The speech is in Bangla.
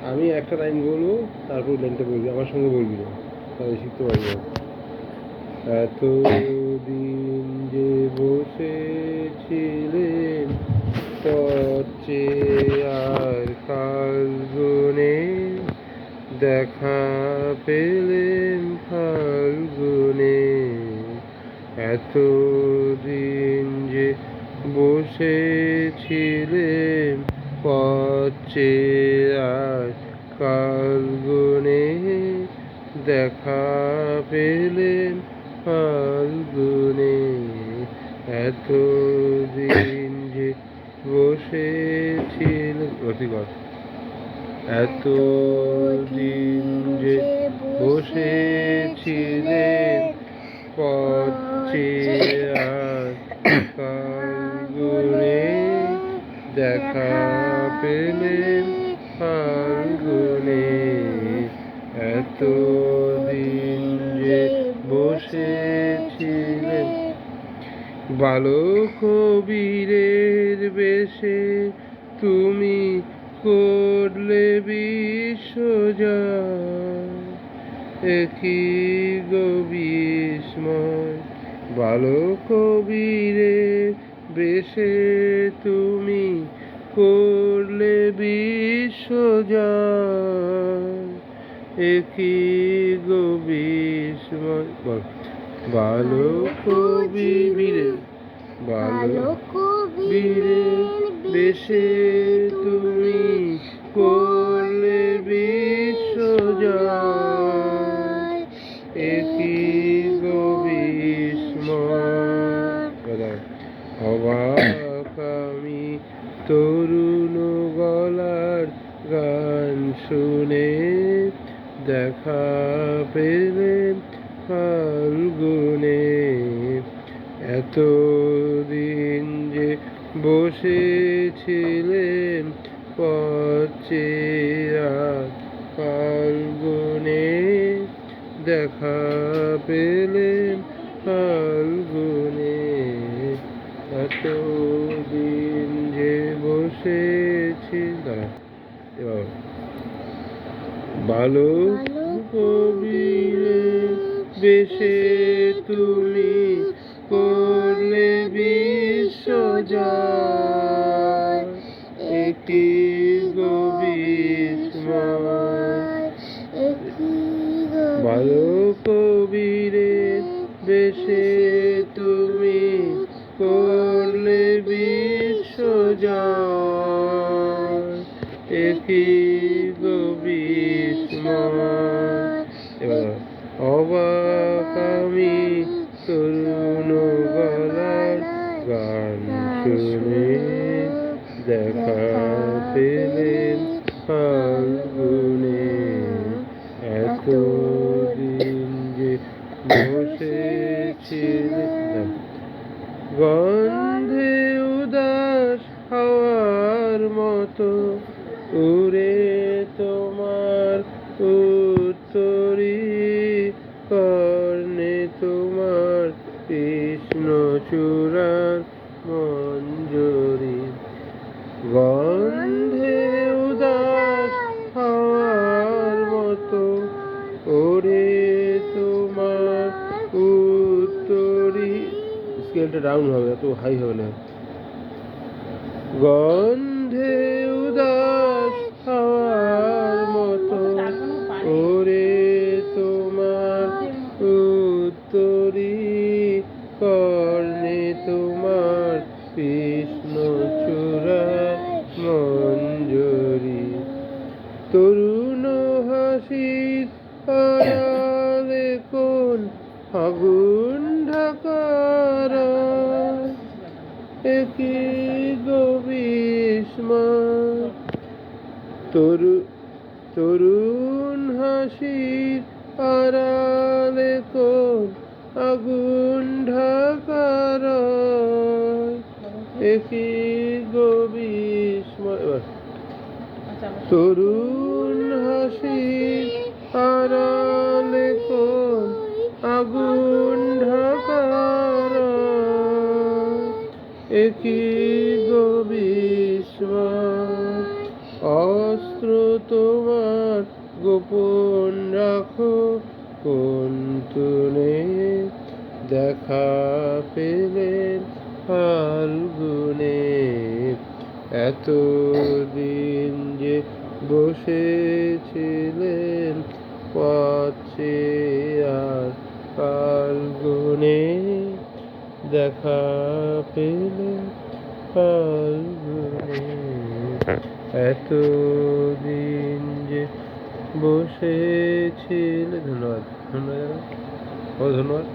আমি একটা লাইন বলবো, তারপর লাইনটা বলবি, আমার সঙ্গে বলবি না, তাহলে শিখতে পারবি না। এতদিন যে বসেছিলেন পথে আর কাল গুনে, দেখা পেলেন ফাল্গুনে। এতদিন যে বসেছিলেন পথে আর কাল গুনে, দেখা পেলেন ফাল্গুনে। এতদিন যে বসেছিল এতদিন যে বসেছিলেন পথে আর ফাল্গুনে, দেখা পেলেন ফাল্গুনে। এতদিন যে বসেছিলেন বালক বীরের বেশে, তুমি করলে বিশ্বজয়। একই গো বিস্ময়, বালক বীরের বেশে তুমি করলে বিশ্বজয়। একই গো বিস্ময়, বালক বীরের বেশে তুমি করলে বিশ্বজয়। একই গো বিস্ময়, অবাক আমি তরুণ গলার গান শুনে, দেখা পেলেন ফাল্গুনে। এতদিন যে বসেছিলেন পথে আর ফাল্গুনে, দেখা পেলেন ফাল্গুনে। এতদিন যে বসেছিলেন বালক বীরের বেশে তুমি করলে বিশ্বজয়। একই গো বিস্ময়, বালক বীরের বেশে তুমি করলে বিশ্বজয়। একই গো বিস্ময়, অবাক আমি তরুণ গলার গান শুনে, দেখা পেলেন ফাল্গুনে। এতদিন যে বসেছিলেন গন্ধে উদাস হাওয়ার মতো, উড়ে তোমার উত্তরী কর্ণে তোমার কৃষ্ণচূড়ার মঞ্জরি। গন্ধে উদাস হাওয়ার মতো, ওরে তোমার উত্তরী, স্কেলটা ডাউন হবে, এত হাই হবে না। গন্ধে উদাস হাওয়ার মতো, ওরে তোমার উত্তরী কর্ণে তোমার কৃষ্ণচূড়া মঞ্জরি। তরুণ হাসির আড়ালে কোন আগুন ঢাকার, একই গো বিস্ময়, তরুণ হাসির আড়ালে কোন আগুন ঢাকার, একই গো বিস্ময়। তরুণ হাসির আড়ালে কোন আগুন ঢাকার, একই গো বিস্ময়। অস্ত্র তোমার গোপন রাখো কোন তুনে দেখা পেলেন ফাল্গুনে এতদিন যে বসেছিলেন পথে আর ফাল্গুনে দেখা পেলেন ফাল্গুনে এতদিন যে বসেছিল। ধন্যবাদ ধন্যবাদ ধন্যবাদ।